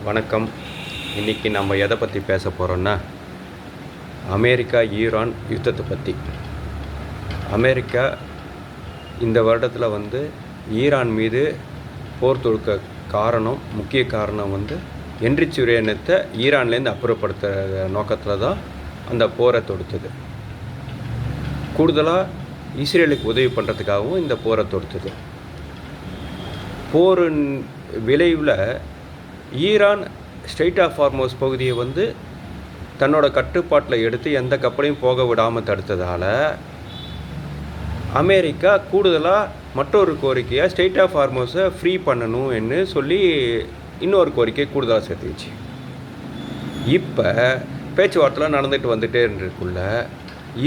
வணக்கம். இன்றைக்கி நம்ம எதை பற்றி பேச போகிறோன்னா, அமெரிக்கா ஈரான் யுத்தத்தை பற்றி. அமெரிக்கா இந்த வருடத்தில் ஈரான் மீது போர் தொடுக்க முக்கிய காரணம் என்ரிச் யுரேனியத்தை ஈரான்லேருந்து அப்புறப்படுத்துகிற நோக்கத்தில் தான் அந்த போரை தொடுத்தது. கூடுதலாக இஸ்ரேலுக்கு உதவி பண்ணுறதுக்காகவும் இந்த போரை தொடுத்தது. போரின் விளைவில் ஈரான் ஸ்ட்ரெய்ட் ஆஃப் ஹார்மோஸ் பகுதியை தன்னோட கட்டுப்பாட்டில் எடுத்து எந்த கப்பலையும் போக விடாமல் தடுத்ததால் அமெரிக்கா கூடுதலாக மற்றொரு கோரிக்கையாக ஸ்ட்ரெய்ட் ஆஃப் ஹார்மோஸை ஃப்ரீ பண்ணணும்னு சொல்லி இன்னொரு கோரிக்கை கூடுதலாக சேர்த்துச்சு. இப்போ பேச்சுவார்த்தைலாம் நடந்துட்டு வந்துட்டே இருக்குள்ள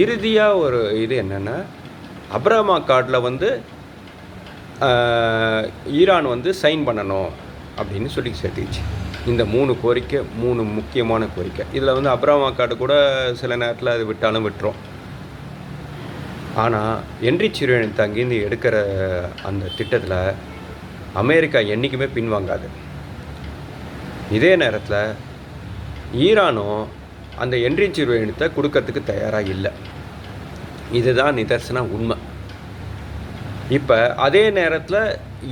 இறுதியாக ஒரு இது என்னென்னா, அப்ரஹாம் அக்கார்டில் ஈரான் சைன் பண்ணணும் அப்படின்னு சொல்லி சேர்த்துச்சு. இந்த 3 கோரிக்கை 3 முக்கியமான கோரிக்கை. இதில் அப்ரஹாம் அக்கார்டு கூட சில நேரத்தில் அது விட்டாலும் விட்டுரும். ஆனால் என்ரிச் யுரேனியத்தை அங்கேருந்து எடுக்கிற அந்த திட்டத்தில் அமெரிக்கா என்றைக்குமே பின்வாங்காது. இதே நேரத்தில் ஈரானும் அந்த என்ரிச் யுரேனியத்தை கொடுக்கறதுக்கு தயாராக இல்லை. இதுதான் நிதர்சன உண்மை. இப்போ அதே நேரத்தில்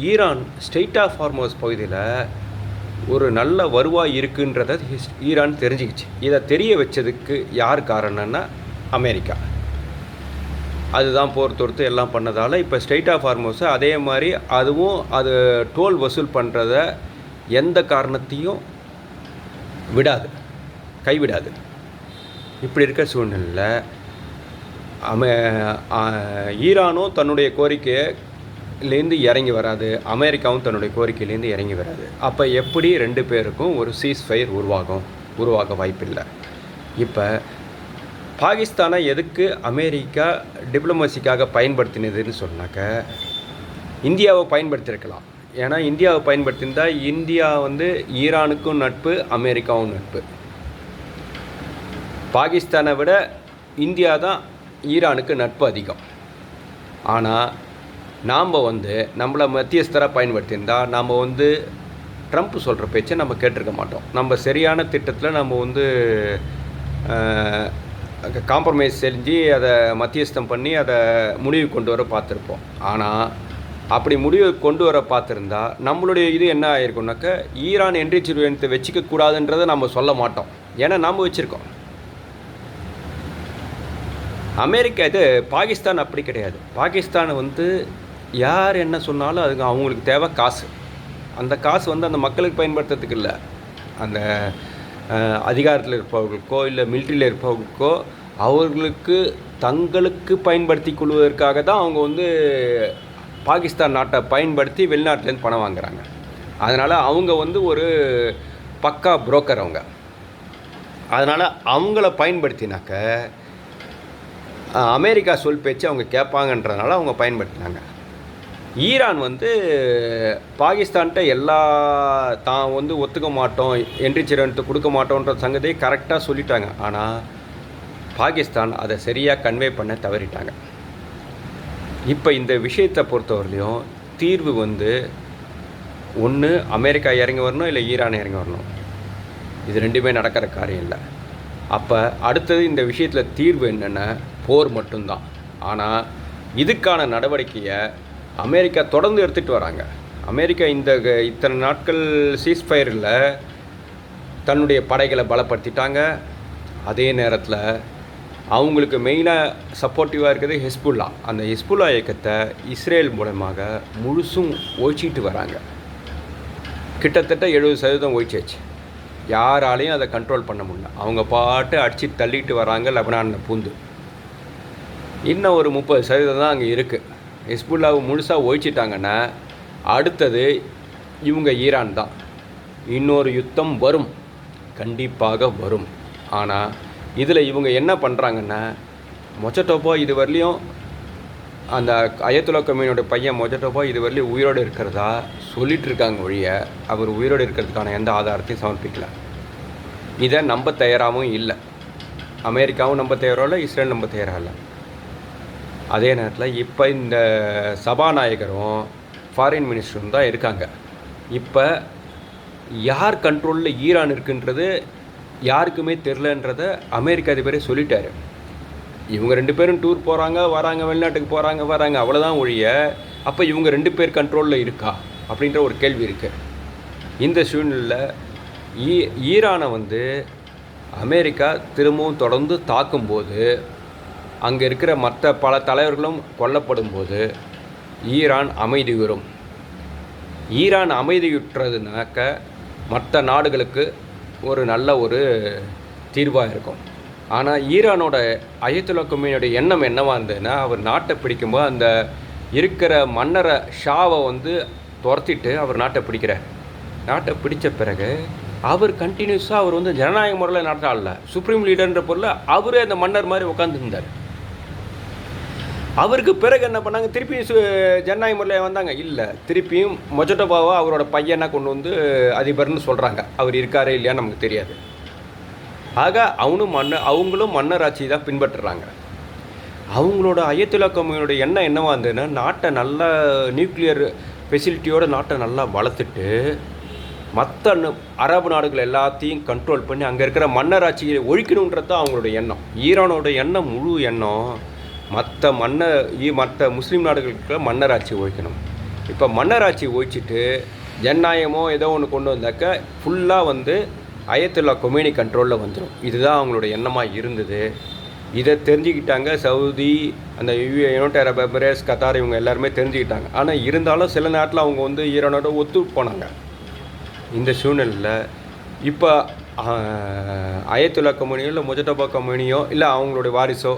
ஈரான் ஸ்ட்ரெய்ட் ஆஃப் ஹார்மோஸ் பகுதியில் ஒரு நல்ல வருவாய் இருக்குன்றதை ஈரான் தெரிஞ்சுக்கிச்சு. இதை தெரிய வச்சதுக்கு யார் காரணம்னா அமெரிக்கா. அதுதான் போர் தொடுத்து எல்லாம் பண்ணதால் இப்போ ஸ்ட்ரெய்ட் ஆஃப் ஹார்மோஸை அதே மாதிரி அதுவும் அது டோல் வசூல் பண்ணுறத எந்த காரணத்தையும் விடாது, கைவிடாது. இப்படி இருக்க சூழ்நிலையில் ஈரானும் தன்னுடைய கோரிக்கையிலேருந்து இறங்கி வராது, அமெரிக்காவும் தன்னுடைய கோரிக்கையிலேருந்து இறங்கி வராது. அப்போ எப்படி 2 பேருக்கும் ஒரு சீஸ்ஃபயர் உருவாக வாய்ப்பில்லை. இப்போ பாகிஸ்தானை எதுக்கு அமெரிக்கா டிப்ளமசிக்காக பயன்படுத்தினதுன்னு சொன்னாக்க, இந்தியாவை பயன்படுத்தியிருக்கலாம். ஏன்னா இந்தியாவை பயன்படுத்தியிருந்தால் இந்தியா ஈரானுக்கும் நட்பு, அமெரிக்காவும் நட்பு. பாகிஸ்தானை விட இந்தியா தான் ஈரானுக்கு நட்பு அதிகம். ஆனால் நாம் நம்மளை மத்தியஸ்தராக பயன்படுத்தியிருந்தால் நாம் ட்ரம்ப் சொல்கிற பேச்சை நம்ம கேட்டிருக்க மாட்டோம். நம்ம சரியான திட்டத்தில் நம்ம காம்ப்ரமைஸ் செஞ்சு அதை மத்தியஸ்தம் பண்ணி அதை முடிவு கொண்டு வர பார்த்துருப்போம். ஆனால் அப்படி முடிவு கொண்டு வர பார்த்துருந்தா நம்மளுடைய இது என்ன ஆகிருக்கும்னாக்க, ஈரான் என்ரிச் யுரேனியத்தை வச்சுக்கக்கூடாதுன்றதை நம்ம சொல்ல மாட்டோம். ஏன்னா நாம் வச்சுருக்கோம். அமெரிக்கா இது பாகிஸ்தான் அப்படி கிடையாது. பாகிஸ்தான் யார் என்ன சொன்னாலும் அதுக்கு அவங்களுக்கு தேவை காசு. அந்த காசு அந்த மக்களுக்கு பயன்படுத்துறதுக்கு இல்லை, அந்த அதிகாரத்தில் இருப்பவர்களுக்கோ இல்லை மிலிட்ரியில் இருப்பவர்களுக்கோ அவர்களுக்கு தங்களுக்கு பயன்படுத்தி கொள்வதற்காக தான் அவங்க பாகிஸ்தான் நாட்டை பயன்படுத்தி வெளிநாட்டிலேருந்து பணம் வாங்குகிறாங்க. அதனால் அவங்க ஒரு பக்கா புரோக்கர் அவங்க. அதனால் அவங்கள பயன்படுத்தினாக்க அமெரிக்கா சொல் பேச்சு அவங்க கேட்பாங்கன்றதுனால அவங்க பயன்படுத்தினாங்க. ஈரான் பாகிஸ்தான்கிட்ட எல்லா தான் ஒத்துக்க மாட்டோம், என்ரிச் யுரேனியத்தை கொடுக்க மாட்டோன்ற சங்கதியை கரெக்டாக சொல்லிட்டாங்க. ஆனால் பாகிஸ்தான் அதை சரியாக கன்வே பண்ண தவறிட்டாங்க. இப்போ இந்த விஷயத்தை பொறுத்தவரையிலையும் தீர்வு ஒன்று அமெரிக்கா இறங்கி வரணும், இல்லை ஈரான் இறங்கி வரணும். இது 2மே நடக்கிற காரியம் இல்லை. அப்போ அடுத்தது இந்த விஷயத்தில் தீர்வு என்னென்ன, போர் மட்டும்தான். ஆனால் இதுக்கான நடவடிக்கையை அமெரிக்கா தொடர்ந்து எடுத்துகிட்டு வராங்க. அமெரிக்கா இத்தனை நாட்கள் சீஸ்ஃபயரில் தன்னுடைய படைகளை பலப்படுத்திட்டாங்க. அதே நேரத்தில் அவங்களுக்கு மெயினாக சப்போர்ட்டிவாக இருக்கிறது ஹெஸ்புல்லா. அந்த ஹெஸ்புல்லா இயக்கத்தை இஸ்ரேல் மூலமாக முழுசும் ஒழிச்சிட்டு வராங்க. கிட்டத்தட்ட 70% ஒழிச்சாச்சு. யாராலையும் அதை கண்ட்ரோல் பண்ண முடியல. அவங்க பாட்டு அடித்து தள்ளிட்டு வராங்க லெபனானில் பூந்து. இன்னும் ஒரு 30% தான் அங்கே இருக்குது. ஹெஸ்புல்லாவை முழுசாக ஒழிச்சிட்டாங்கன்னா அடுத்தது இவங்க ஈரான் தான். இன்னொரு யுத்தம் வரும், கண்டிப்பாக வரும். ஆனால் இதில் இவங்க என்ன பண்ணுறாங்கன்னா, மொஜட்டோபா இது வரலையும் அந்த அயத்துல்லா கமீனோட பையன் மொஜட்டோபா இது வரலையும் உயிரோடு இருக்கிறதா சொல்லிகிட்டு இருக்காங்க ஒழிய அவர் உயிரோடு இருக்கிறதுக்கான எந்த ஆதாரத்தையும் சமர்ப்பிக்கலை. இதை நம்ப தயாராகவும் இல்லை. அமெரிக்காவும் நம்ப தயாராக இல்லை, இஸ்ரேல் நம்ப தயாராக இல்லை. அதே நேரத்தில் இப்போ இந்த சபாநாயகரும் ஃபாரின் மினிஸ்டரும் தான் இருக்காங்க. இப்போ யார் கண்ட்ரோலில் ஈரான் இருக்குன்றது யாருக்குமே தெரிலன்றத அமெரிக்க அதிபரே சொல்லிட்டார். இவங்க 2 பேரும் டூர் போகிறாங்க வராங்க, வெளிநாட்டுக்கு போகிறாங்க வராங்க, அவ்வளோதான் ஒழிய அப்போ இவங்க 2 பேர் கண்ட்ரோலில் இருக்கா அப்படின்ற ஒரு கேள்வி இருக்குது. இந்த சூழ்நிலையில் ஈரானை வந்து அமெரிக்கா திரும்பவும் தொடர்ந்து தாக்கும்போது, அங்கே இருக்கிற மற்ற பல தலைவர்களும் கொல்லப்படும் போது ஈரான் அமைதியுறும். ஈரான் அமைதியுற்றதுனாக்க மற்ற நாடுகளுக்கு ஒரு நல்ல ஒரு தீர்வாக இருக்கும். ஆனால் ஈரானோட அயத்துல்லா கொமேனியோட எண்ணம் என்னவாக இருந்ததுன்னா, அவர் நாட்டை பிடிக்கும்போது அந்த இருக்கிற மன்னரை ஷாவை வந்து துரத்திட்டு அவர் நாட்டை பிடிக்கிறார். நாட்டை பிடித்த பிறகு அவர் கண்டினியூஸாக அவர் வந்து ஜனநாயக முறையில் நாட்டை ஆளல, சுப்ரீம் லீடர்ன்ற பொருள் அவரே அந்த மன்னர் மாதிரி உட்காந்துருந்தார். அவருக்கு பிறகு என்ன பண்ணாங்க, திருப்பியும் ஜனநாயக முறையில் வந்தாங்க. இல்லை, திருப்பியும் மொஜடோபாவை அவரோட பையனை கொண்டு வந்து அதிபர்னு சொல்கிறாங்க. அவர் இருக்காரே இல்லையான்னு நமக்கு தெரியாது. ஆக அவங்களும் மன்னராட்சி தான் பின்பற்றுறாங்க. அவங்களோட அயத்துல்லா கொமேனியோட எண்ணம் என்னவா இருந்ததுன்னா, நாட்டை நல்லா நியூக்ளியர் ஃபெசிலிட்டியோட நாட்டை நல்லா வளர்த்துட்டு மற்ற அரபு நாடுகள் எல்லாத்தையும் கண்ட்ரோல் பண்ணி அங்கே இருக்கிற மன்னராட்சியை ஒழிக்கணுன்றது தான் அவங்களோட எண்ணம். ஈரானோட எண்ணம், முழு எண்ணம் மற்ற முஸ்லீம் நாடுகளுக்கு மன்னராட்சி ஒழிக்கணும். இப்போ மன்னராட்சி ஒழிச்சிட்டு ஜனநாயகமோ ஏதோ ஒன்று கொண்டு வந்தாக்க ஃபுல்லாக வந்து அயத்துல்லா கொமேனி கண்ட்ரோலில் வந்துடும். இதுதான் அவங்களோட எண்ணமாக இருந்தது. இதை தெரிஞ்சுக்கிட்டாங்க சவுதி, அந்த யுனைடெட் அரப் எமிரேட்ஸ், கத்தார், இவங்க எல்லாருமே தெரிஞ்சுக்கிட்டாங்க. ஆனால் இருந்தாலும் சில நேரத்தில் அவங்க வந்து ஈரானோட ஒத்து போனாங்க. இந்த சூழ்நிலையில் இப்போ அயத்துல்லா கொமேனியோ இல்லை மொஜடோபா கொமேனியோ இல்லை அவங்களுடைய வாரிசோ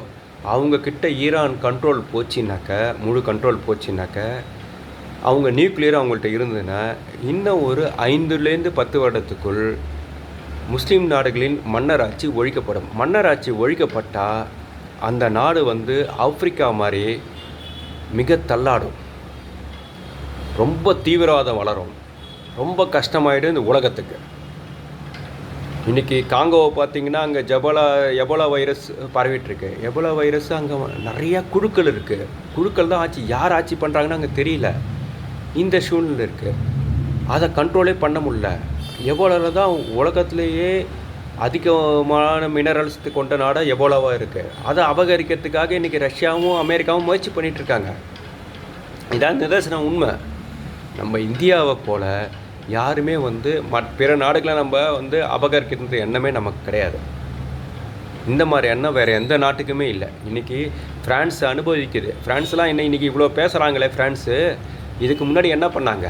அவங்கக்கிட்ட ஈரான் கண்ட்ரோல் போச்சுனாக்க, முழு கண்ட்ரோல் போச்சுனாக்க, அவங்க நியூக்ளியர் அவங்கள்ட்ட இருந்ததுன்னா இன்னும் ஒரு 5லேருந்து 10 வருடத்துக்குள் முஸ்லீம் நாடுகளின் மன்னராட்சி ஒழிக்கப்படும். மன்னராட்சி ஒழிக்கப்பட்டால் அந்த நாடு வந்து ஆப்பிரிக்கா மாதிரி மிக தள்ளாடும், ரொம்ப தீவிரவாதம் வளரும், ரொம்ப கஷ்டமாயிடும் இந்த உலகத்துக்கு. இன்றைக்கி காங்கோவை பார்த்திங்கன்னா அங்கே எபோலா வைரஸ் பரவிட்டுருக்கு. எபோலா வைரஸ் அங்கே நிறையா குழுக்கள் இருக்குது. குழுக்கள் தான் யார் ஆட்சி பண்ணுறாங்கன்னு அங்கே தெரியல. இந்த சூழ்நிலை இருக்குது. அதை கண்ட்ரோலே பண்ண முடியல. எபோலாவில் தான் உலகத்துலேயே அதிகமான மினரல்ஸ் கொண்ட நாடாக எபோலாவாக இருக்குது. அதை அபகரிக்கிறதுக்காக இன்றைக்கி ரஷ்யாவும் அமெரிக்காவும் முயற்சி பண்ணிகிட்ருக்காங்க. இதான் நிதர்சன உண்மை. நம்ம இந்தியாவை போல் யாருமே வந்து பிற நாடுகளை நம்ம வந்து அபகரிக்கிற எண்ணமே நமக்கு கிடையாது. இந்த மாதிரி எண்ணம் வேறு எந்த நாட்டுக்குமே இல்லை. இன்றைக்கி ஃப்ரான்ஸ் அனுபவிக்குது. ஃப்ரான்ஸ்லாம் இன்றைக்கி இவ்வளோ பேசுகிறாங்களே, ஃப்ரான்ஸு இதுக்கு முன்னாடி என்ன பண்ணாங்க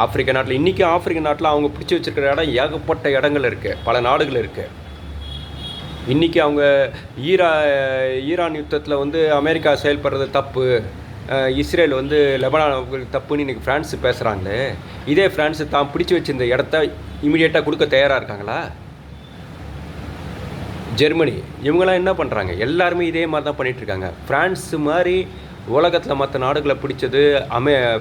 ஆப்பிரிக்க நாட்டில்? இன்றைக்கி ஆப்பிரிக்க நாட்டில் அவங்க பிடிச்சி வச்சுருக்கிற இடம் ஏகப்பட்ட இடங்கள் இருக்குது, பல நாடுகள் இருக்குது. இன்றைக்கி அவங்க ஈரான் யுத்தத்தில் வந்து அமெரிக்கா செயல்படுறது தப்பு, இஸ்ரேல் வந்து லெபனான் தப்புன்னு இன்றைக்கி ஃப்ரான்ஸு பேசுகிறாங்களே, இதே ஃப்ரான்ஸு தான் பிடிச்சி வச்சிருந்த இடத்த இமீடியட்டாக கொடுக்க தயாராக இருக்காங்களா? ஜெர்மனி இவங்களாம் என்ன பண்ணுறாங்க? எல்லாருமே இதே மாதிரி தான் பண்ணிகிட்ருக்காங்க. ஃப்ரான்ஸு மாதிரி உலகத்தில் மற்ற நாடுகளை பிடிச்சது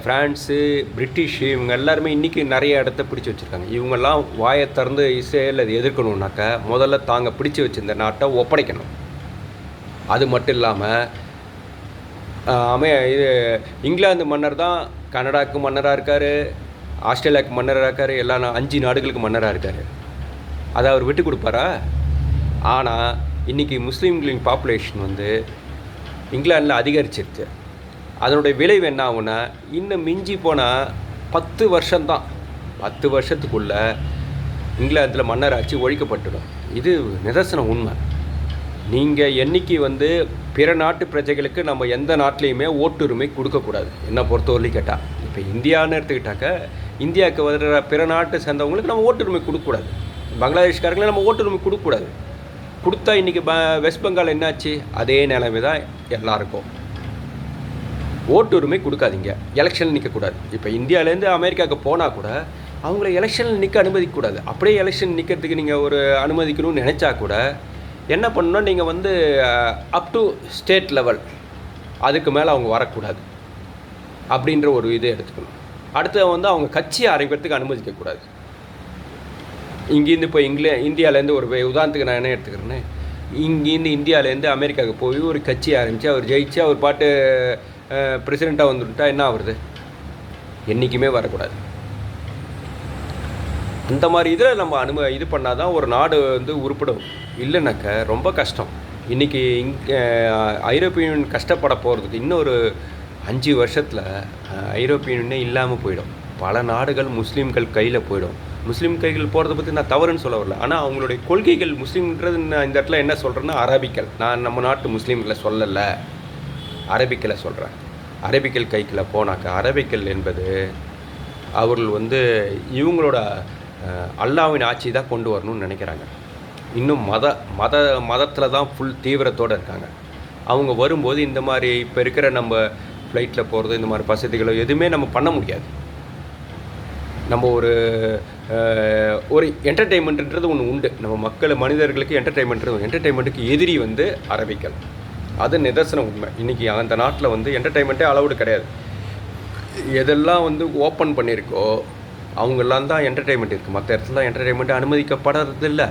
ஃப்ரான்ஸு, பிரிட்டிஷு, இவங்க எல்லாருமே இன்றைக்கி நிறைய இடத்த பிடிச்சி வச்சுருக்காங்க. இவங்கெல்லாம் வாயை திறந்து இஸ்ரேல் அதை எதிர்க்கணுன்னாக்கா முதல்ல தாங்க பிடிச்சி வச்சுருந்த நாட்டை ஒப்படைக்கணும். அது மட்டும் இல்லாமல் இது இங்கிலாந்து மன்னர் தான் கனடாவுக்கு மன்னராக இருக்கார், ஆஸ்திரேலியாவுக்கு மன்னராக இருக்கார், எல்லா 5 நாடுகளுக்கு மன்னராக இருக்கார். அதை அவர் விட்டு கொடுப்பாரா? ஆனால் இன்றைக்கி முஸ்லீம்களின் பாப்புலேஷன் வந்து இங்கிலாந்தில் அதிகரிச்சிருச்சு. அதனுடைய விளைவு என்ன ஆகுன்னா, இன்னும் மிஞ்சி போனால் 10 வருஷம்தான், 10 வருஷத்துக்குள்ளே இங்கிலாந்தில் மன்னராட்சி ஒழிக்கப்பட்டுடும். இது நிதர்சன உண்மை. நீங்கள் என்றைக்கு வந்து பிற நாட்டு பிரஜைகளுக்கு நம்ம எந்த நாட்டிலையுமே ஓட்டுரிமை கொடுக்கக்கூடாது, என்னை பொறுத்தவரையிலும் கேட்டால். இப்போ இந்தியான்னு எடுத்துக்கிட்டாக்க, இந்தியாவுக்கு வர்ற பிற நாட்டை சேர்ந்தவங்களுக்கு நம்ம ஓட்டுரிமை கொடுக்கக்கூடாது. பங்களாதேஷ்காரங்களே நம்ம ஓட்டுரிமை கொடுக்கக்கூடாது. கொடுத்தா இன்றைக்கி வெஸ்ட் பெங்கால் என்னாச்சு? அதே நிலைமை தான் எல்லாருக்கும். ஓட்டுரிமை கொடுக்காதீங்க, எலெக்ஷனில் நிற்கக்கூடாது. இப்போ இந்தியாவிலேருந்து அமெரிக்காவுக்கு போனால் கூட அவங்கள எலெக்ஷனில் நிற்க அனுமதிக்கக்கூடாது. அப்படியே எலெக்ஷன் நிற்கிறதுக்கு நீங்கள் ஒரு அனுமதிக்கணும்னு நினச்சா கூட என்ன பண்ணணும்னா, நீங்கள் வந்து அப் டு ஸ்டேட் லெவல், அதுக்கு மேலே அவங்க வரக்கூடாது அப்படின்ற ஒரு இதை எடுத்துக்கணும். அடுத்து வந்து அவங்க கட்சியை ஆரம்பிக்கிறதுக்கு அனுமதிக்கக்கூடாது. இங்கேருந்து இப்போ இந்தியாவிலேருந்து ஒரு உதாரணத்துக்கு நான் என்ன எடுத்துக்கிறேன்னு, இங்கேருந்து இந்தியாவிலேருந்து அமெரிக்காவுக்கு போய் ஒரு கட்சி ஆரம்பித்து அவர் ஜெயிச்சு அவர் பாட்டு பிரசிடெண்ட்டாக வந்துட்டா என்ன ஆகுறது? என்றைக்குமே வரக்கூடாது. அந்த மாதிரி இதில் நம்ம இது பண்ணால் தான் ஒரு நாடு வந்து உருப்படும். இல்லைனாக்க ரொம்ப கஷ்டம். இன்றைக்கி இங்கே ஐரோப்பிய யூனியன் கஷ்டப்பட போகிறதுக்கு இன்னொரு 5 வருஷத்தில் ஐரோப்பிய யூனியனே இல்லாமல் போயிடும். பல நாடுகள் முஸ்லீம்கள் கையில் போயிடும். முஸ்லீம் கைகள் போகிறத பற்றி நான் தவறுன்னு சொல்ல வரல. ஆனால் அவங்களுடைய கொள்கைகள் முஸ்லீம்ன்றது நான் இந்த இடத்துல என்ன சொல்கிறேன்னா அரபிக்கல். நான் நம்ம நாட்டு முஸ்லீம்களை சொல்லலை, அரபிக்கலை சொல்கிறேன். அரபிக்கல் கைக்கில் போனாக்கா அரபிக்கல் என்பது அவர்கள் வந்து இவங்களோட அல்லாவின் ஆட்சி தான் கொண்டு வரணும்னு நினைக்கிறாங்க. இன்னும் மதத்தில் தான் ஃபுல் தீவிரத்தோடு இருக்காங்க. அவங்க வரும்போது இந்த மாதிரி இப்போ இருக்கிற நம்ம ஃப்ளைட்டில் போகிறது இந்த மாதிரி வசதிகளோ எதுவுமே நம்ம பண்ண முடியாது. நம்ம ஒரு என்டர்டெயின்மெண்ட்டுன்றது ஒன்று உண்டு. நம்ம மனிதர்களுக்கு என்டர்டெயின்மெண்ட்டுக்கு எதிரி வந்து அரபிக்கல். அது நிதர்சனம் உண்மை. இன்றைக்கி அந்த நாட்டில் வந்து என்டர்டெயின்மெண்ட்டே அலவுடு கிடையாது. எதெல்லாம் வந்து ஓப்பன் பண்ணியிருக்கோ அவங்கெல்லாம் தான் என்டர்டெயின்மெண்ட் இருக்குது. மற்ற இடத்துல என்டர்டெயின்மெண்ட்டு அனுமதிக்கப்படுறது இல்லை.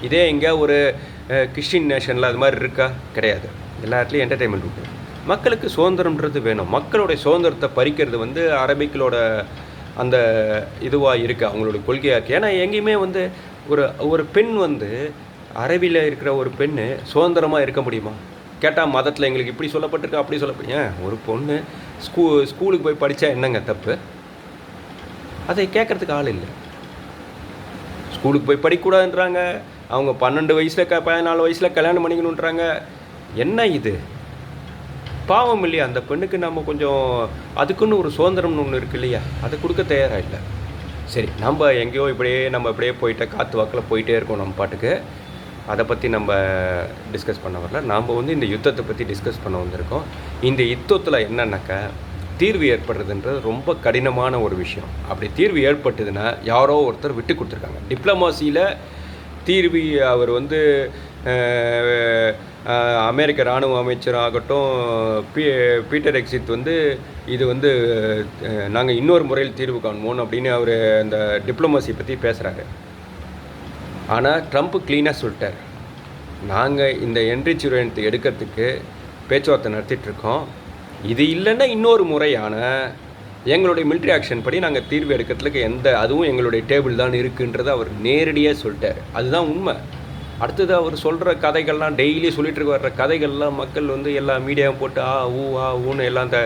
இதே எங்கே ஒரு கிறிஸ்டின் நேஷனில் அது மாதிரி இருக்கா? கிடையாது. எல்லா இடத்துலையும் என்டர்டெயின்மெண்ட் உண்டு. மக்களுக்கு சுதந்திரம்ன்றது வேணும். மக்களுடைய சுதந்திரத்தை பறிக்கிறது வந்து அரபிக்களோட அந்த இதுவாக இருக்குது, அவங்களோட கொள்கையாக இருக்குது. ஏன்னா எங்கேயுமே வந்து ஒரு பெண் வந்து அரபியில் இருக்கிற ஒரு பெண் சுதந்திரமாக இருக்க முடியுமா? கேட்டால் மதத்தில் எங்களுக்கு இப்படி சொல்லப்பட்டிருக்கா அப்படி சொல்லப்படியா? ஒரு பொண்ணு ஸ்கூலுக்கு போய் படித்தா என்னங்க தப்பு? அதை கேட்குறதுக்கு ஆள் இல்லை. ஸ்கூலுக்கு போய் படிக்கக்கூடாதுன்றாங்க. அவங்க 12 வயசில் 14 வயசில் கல்யாணம் பண்ணிக்கணுன்றாங்க. என்ன இது பாவம் இல்லையா? அந்த பெண்ணுக்கு நம்ம கொஞ்சம் அதுக்குன்னு ஒரு சுதந்திரம்னு ஒன்று இருக்குது இல்லையா? அதை கொடுக்க தயாராக இல்லை. சரி, நம்ம எங்கேயோ இப்படியே போயிட்டு காற்று வாக்கில் போயிட்டே இருக்கோம் நம்ம பாட்டுக்கு. அதை பற்றி நம்ம டிஸ்கஸ் பண்ண வரல. நாம் வந்து இந்த யுத்தத்தை பற்றி டிஸ்கஸ் பண்ண வந்திருக்கோம். இந்த யுத்தத்தில் என்னன்னாக்கா தீர்வு ஏற்படுறதுன்றது ரொம்ப கடினமான ஒரு விஷயம். அப்படி தீர்வு ஏற்பட்டதுன்னா யாரோ ஒருத்தர் விட்டு கொடுத்துருக்காங்க. டிப்ளமாசியில் தீர்வு அவர் வந்து அமெரிக்க இராணுவ அமைச்சர் ஆகட்டும் பீட்டர் எக்ஸித் வந்து இது வந்து நாங்கள் இன்னொரு முறையில் தீர்வு காணுமோன்னு அப்படின்னு அவர் அந்த டிப்ளமாசி பற்றி பேசுகிறாரு. ஆனால் ட்ரம்ப் க்ளீனாக சொல்லிட்டார், நாங்கள் இந்த என்ரிச் யுரேனியத்தை எடுக்கிறதுக்கு பேச்சுவார்த்தை நடத்திட்டுருக்கோம். இது இல்லைன்னா இன்னொரு முறையான எங்களுடைய மிலிட்ரி ஆக்ஷன் படி நாங்கள் தீர்வு எடுக்கிறதுக்கு அதுவும் எங்களுடைய டேபிள் தான் இருக்குன்றதை அவர் நேரடியாக சொல்லிட்டார். அதுதான் உண்மை. அடுத்தது அவர் சொல்கிற கதைகள்லாம் டெய்லி சொல்லிட்டு வர்ற கதைகள்லாம் மக்கள் வந்து எல்லா மீடியாவும் போட்டு ஊன்னு எல்லாம் அந்த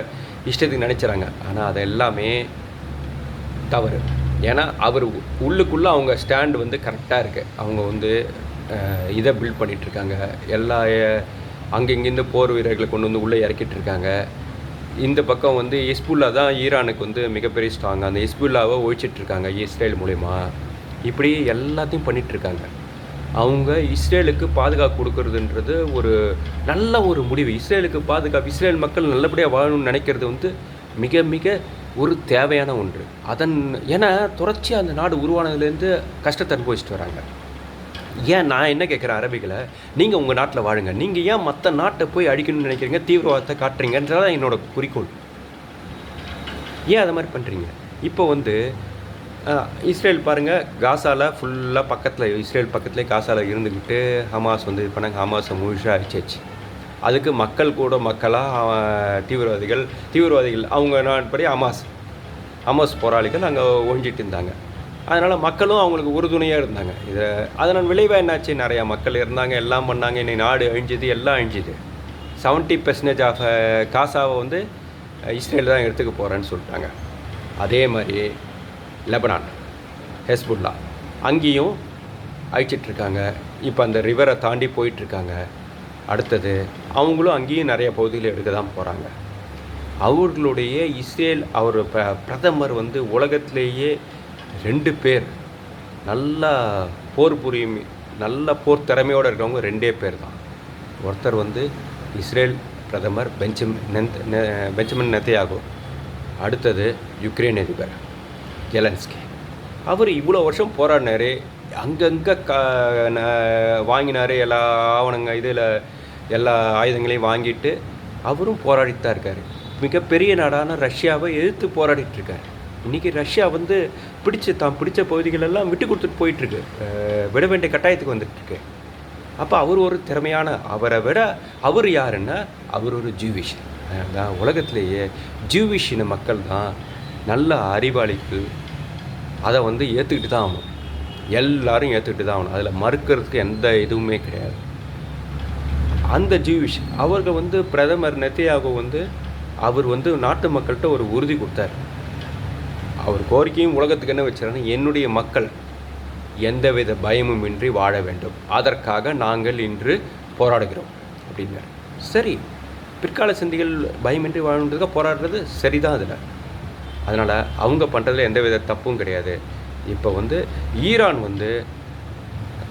இஷ்டத்துக்கு நினச்சிறாங்க. ஆனால் அது எல்லாமே தவறு. ஏன்னா அவர் உள்ளுக்குள்ளே அவங்க ஸ்டாண்டு வந்து கரெக்டாக இருக்குது. அவங்க வந்து இதை பில்ட் பண்ணிகிட்ருக்காங்க. எல்லா அங்கெங்கேருந்து போர் வீரர்களை கொண்டு வந்து உள்ளே இறக்கிட்டுருக்காங்க. இந்த பக்கம் வந்து ஹிஸ்புல்லா தான் ஈரானுக்கு வந்து மிகப்பெரிய ஸ்ட்ராங். அந்த ஹிஸ்புல்லாவை ஒழிச்சிட்ருக்காங்க இஸ்ரேல் மூலமா. இப்படி எல்லாத்தையும் பண்ணிகிட்ருக்காங்க. அவங்க இஸ்ரேலுக்கு பாதுகாப்பு கொடுக்கறதுன்றது ஒரு நல்ல ஒரு முடிவு. இஸ்ரேலுக்கு பாதுகாப்பு, இஸ்ரேல் மக்கள் நல்லபடியாக வாழணும்னு நினைக்கிறது வந்து மிக மிக ஒரு தேவையான ஒன்று. ஏன்னா தொடர்ச்சியாக அந்த நாடு உருவானதுலேருந்து கஷ்டத்தை அனுபவிச்சுட்டு வராங்க. ஏன் நான் என்ன கேட்குறேன் அரபிகளை, நீங்கள் உங்கள் நாட்டில் வாழுங்க, நீங்கள் ஏன் மற்ற நாட்டை போய் அடிக்கணும்னு நினைக்கிறீங்க, தீவிரவாதத்தை காட்டுறீங்கன்றதான் என்னோட குறிக்கோள். ஏன் அதை மாதிரி பண்ணுறீங்க? இப்போ வந்து இஸ்ரேல் பாருங்கள், காசாவில் ஃபுல்லாக பக்கத்தில் இஸ்ரேல் பக்கத்துலேயே காசாவில் இருந்துக்கிட்டு ஹமாஸ் வந்து இது பண்ணாங்க. ஹமாஸை முழுசாக அடிச்சாச்சு. அதுக்கு மக்கள் கூட மக்களாக தீவிரவாதிகள் அவங்க நாட்படி ஹமாஸ் போராளிகள் அங்கே ஒழிஞ்சிட்டு இருந்தாங்க. அதனால் மக்களும் அவங்களுக்கு உறுதுணையாக இருந்தாங்க. அதனால் விளைவாக என்னாச்சு, நிறையா மக்கள் இருந்தாங்க, எல்லாம் பண்ணாங்க. இன்னைக்கு நாடு அழிஞ்சுது, எல்லாம் அழிஞ்சுது. 70% ஆஃப் காசாவை வந்து இஸ்ரேல் தான் எடுத்துக்க போகிறேன்னு சொல்லிட்டாங்க. அதே மாதிரி லெபனான் ஹெஸ்புல்லா அங்கேயும் அழிச்சிட்ருக்காங்க. இப்போ அந்த ரிவரை தாண்டி போயிட்டுருக்காங்க. அடுத்தது அவங்களும் அங்கேயும் நிறைய பகுதியில் எடுக்க தான் போகிறாங்க. அவர்களுடைய இஸ்ரேல் பிரதமர் வந்து உலகத்திலேயே 2 பேர் நல்லா போர் புரியும், நல்ல போர் திறமையோடு இருக்கிறவங்க 2 பேர் தான். ஒருத்தர் வந்து இஸ்ரேல் பிரதமர் பெஞ்சமின் நெத்தன்யாகு. அடுத்தது யுக்ரைன் அதிபர் ஜெலன்ஸ்கி. அவர் இவ்வளோ வருஷம் போராடினார், அங்கங்கே வாங்கினார், எல்லா ஆவணங்க இதில் எல்லா ஆயுதங்களையும் வாங்கிட்டு அவரும் போராடித்தான் இருக்கார். மிகப்பெரிய நாடான ரஷ்யாவை எதிர்த்து போராடிட்டுருக்கார். இன்றைக்கி ரஷ்யா வந்து பிடிச்ச பகுதிகளெல்லாம் விட்டு கொடுத்துட்டு போயிட்டுருக்கு, விட வேண்டிய கட்டாயத்துக்கு வந்துட்டுருக்கு. அப்போ அவர் ஒரு திறமையான, அவரை விட அவர் யாருன்னா அவர் ஒரு ஜூவிஷ் தான். உலகத்திலேயே ஜூவிஷின மக்கள் தான் நல்ல அறிவாளிகள். அதை வந்து ஏற்றுக்கிட்டு தான் ஆகும். எல்லாரும் ஏற்றுக்கிட்டு தான் ஆகணும். அதில் மறுக்கிறதுக்கு எந்த இதுவுமே கிடையாது. அந்த ஜூவிஷ் அவர்கள் வந்து பிரதமர் நெத்தன்யாகு வந்து அவர் வந்து நாட்டு மக்கள்கிட்ட ஒரு உறுதி கொடுத்தார். அவர் கோரிக்கையும் உலகத்துக்கு என்ன வச்சாருன்னா, என்னுடைய மக்கள் எந்தவித பயமுமின்றி வாழ வேண்டும், அதற்காக நாங்கள் இன்று போராடுகிறோம் அப்படின்னார். சரி, பிற்கால சந்திகள் பயமின்றி வாழணுன்றதுக்காக போராடுறது சரிதான். அதனால் அவங்க பண்ணுறதுல எந்தவித தப்பும் கிடையாது. இப்போ வந்து ஈரான் வந்து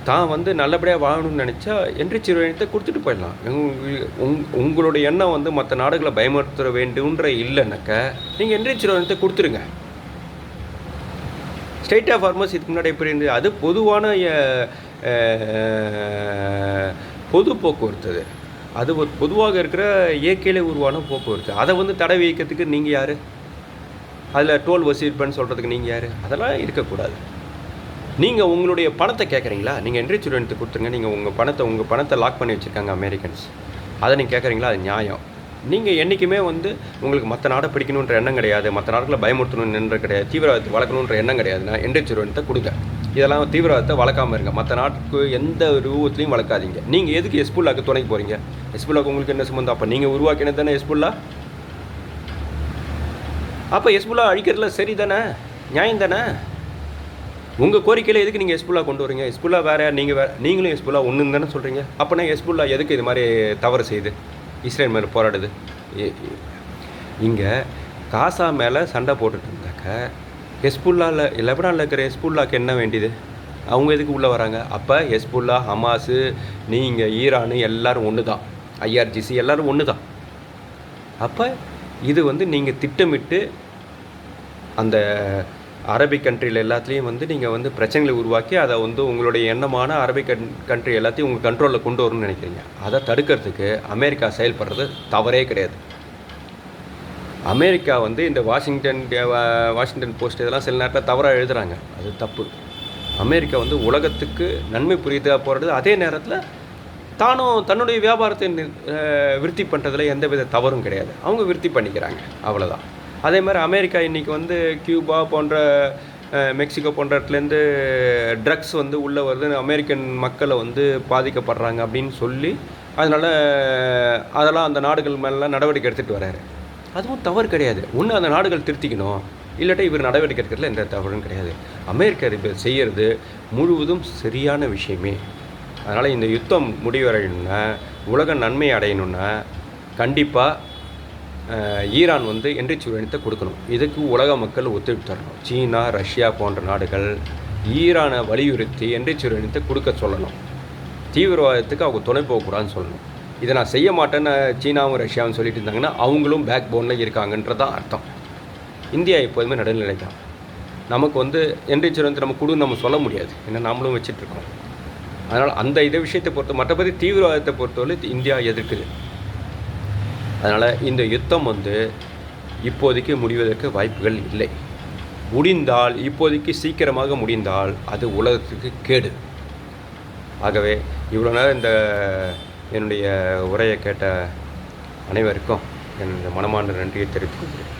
தான் வந்து நல்லபடியாக வாழணும்னு நினச்சா என்ரிச் கொடுத்துட்டு போயிடலாம். உங்களுடைய எண்ணம் வந்து மற்ற நாடுகளை பயமுறுத்த வேண்டும்ன்ற இல்லைனாக்க நீங்கள் என்ரிச் கொடுத்துருங்க. ஸ்டேட் ஆஃப் ஹார்மஸ் இதுக்கு முன்னாடி எப்படி இருந்தது? அது பொதுவான பொது போக்குவரத்து. அது ஒரு பொதுவாக இருக்கிற இயற்கையிலே உருவான போக்குவரத்து. அதை வந்து தடை வைக்கிறதுக்கு நீங்கள் யார்? அதில் டோல் வசூலிப்பேன்னு சொல்கிறதுக்கு நீங்கள் யார்? அதெல்லாம் இருக்கக்கூடாது. நீங்கள் உங்களுடைய பணத்தை கேட்குறீங்களா? நீங்கள் என்ரிச் கொடுத்துருங்க. நீங்கள் உங்கள் பணத்தை லாக் பண்ணி வச்சுருக்காங்க அமெரிக்கன்ஸ். அதை நீங்கள் கேட்குறீங்களா? அது நியாயம். நீங்கள் என்றைக்குமே வந்து உங்களுக்கு மற்ற நாடை பிடிக்கணுன்ற எண்ணம் கிடையாது, மற்ற நாடுகளை பயமுறுத்தணுன்ற கிடையாது, தீவிரவாதத்தை வளர்க்கணுன்ற எண்ணம் கிடையாதுன்னா என்ரிச் கொடுங்க. இதெல்லாம் தீவிரவாதத்தை வளர்க்காமல் இருங்க. மற்ற நாட்டுக்கு எந்த ரூபத்துலையும் வளர்க்காதீங்க. நீங்கள் எதுக்கு ஹெஸ்புல்லாக்கு துணைக்கு போகிறீங்க? ஹெஸ்புல்லாக்கு உங்களுக்கு என்ன சம்மந்தம்? அப்போ நீங்கள் உருவாக்கினது தானே ஹெஸ்புல்லா. அப்போ ஹெஸ்புல்லா அழிக்கிறதுல சரி தானே, நியாயம் தானே? உங்கள் கோரிக்கையில் எதுக்கு நீங்கள் ஹெஸ்புல்லா கொண்டு வரீங்க? ஹெஸ்புல்லா வேறு, நீங்களும் ஹெஸ்புல்லா ஒன்றுன்னு தானே சொல்கிறீங்க. அப்போனா ஹெஸ்புல்லா எதுக்கு இது மாதிரி தவறு செய்யுது, இஸ்ரேல் மேலே போராடுது? இங்கே காசா மேலே சண்டை போட்டுட்டு இருந்தாக்க ஹெஸ்புல்லாவில் லெபனானில் இருக்கிற ஹெஸ்புல்லாக்கு என்ன வேண்டியது? அவங்க எதுக்கு உள்ளே வராங்க? அப்போ ஹெஸ்புல்லா, ஹமாஸு, நீங்கள் ஈரானு எல்லோரும் ஒன்று தான், IRGC எல்லோரும் ஒன்று தான். அப்போ இது வந்து நீங்கள் திட்டமிட்டு அந்த அரபிக் கண்ட்ரியில் எல்லாத்துலேயும் வந்து நீங்கள் வந்து பிரச்சனைகளை உருவாக்கி அதை வந்து உங்களுடைய எண்ணமான அரபிக் கண்ட்ரி எல்லாத்தையும் உங்கள் கண்ட்ரோலில் கொண்டு வரணும்னு நினைக்கிறீங்க. அதை தடுக்கிறதுக்கு அமெரிக்கா செயல்படுறது தவறே கிடையாது. அமெரிக்கா வந்து இந்த வாஷிங்டன் போஸ்ட் இதெல்லாம் சில நேரத்தில் தவறாக எழுதுகிறாங்க, அது தப்பு. அமெரிக்கா வந்து உலகத்துக்கு நன்மை புரியுதாக போகிறது, அதே நேரத்தில் தானும் தன்னுடைய வியாபாரத்தை விருத்தி பண்ணுறதுல எந்தவித தவறும் கிடையாது. அவங்க விருத்தி பண்ணிக்கிறாங்க, அவ்வளோதான். அதே மாதிரி அமெரிக்கா இன்றைக்கி வந்து கியூபா போன்ற மெக்சிகோ போன்ற இடத்துலேருந்து ட்ரக்ஸ் வந்து உள்ளே வருது, அமெரிக்கன் மக்களை வந்து பாதிக்கப்படுறாங்க அப்படின்னு சொல்லி அதனால் அதெல்லாம் அந்த நாடுகள் மேலாம் நடவடிக்கை எடுத்துகிட்டு வராரு. அதுவும் தவறு கிடையாது. ஒன்று அந்த நாடுகள் திருத்திக்கணும், இல்லாட்டா இவர் நடவடிக்கை எடுக்கிறதுல எந்த தவறும் கிடையாது. அமெரிக்கா இப்போ செய்கிறது முழுவதும் சரியான விஷயமே. அதனால் இந்த யுத்தம் முடிவடையணுன்னா, உலக நன்மை அடையணுன்னா கண்டிப்பாக ஈரான் வந்து என்ரிச் கொடுக்கணும். இதுக்கு உலக மக்கள் ஒத்துழைப்பு தரணும். சீனா, ரஷ்யா போன்ற நாடுகள் ஈரானை வலியுறுத்தி என்ரிச் கொடுக்க சொல்லணும். தீவிரவாதத்துக்கு அவங்க துணை போகக்கூடாதுன்னு சொல்லணும். இதை நான் செய்ய மாட்டேன்னு சீனாவும் ரஷ்யாவும் சொல்லிட்டு இருந்தாங்கன்னா அவங்களும் பேக் போனில் இருக்காங்கன்றதான் அர்த்தம். இந்தியா எப்போதுமே நடுநிலை தான். நமக்கு வந்து என்ரிச் நம்ம சொல்ல முடியாது, ஏன்னா நம்மளும் வச்சிட்ருக்கோம். அதனால் அந்த விஷயத்தை மற்றபடி தீவிரவாதத்தை பொறுத்தவரை இந்தியா எதிர்க்குது. அதனால் இந்த யுத்தம் வந்து இப்போதைக்கு முடிவதற்கு வாய்ப்புகள் இல்லை. முடிந்தால், இப்போதைக்கு சீக்கிரமாக முடிந்தால் அது உலகத்துக்கு கேடு. ஆகவே இவ்வளோ நேரம் என்னுடைய உரையை கேட்ட அனைவருக்கும் என்னுடைய மனமார்ந்த நன்றியை தெரிவித்துக் கொள்கிறேன்.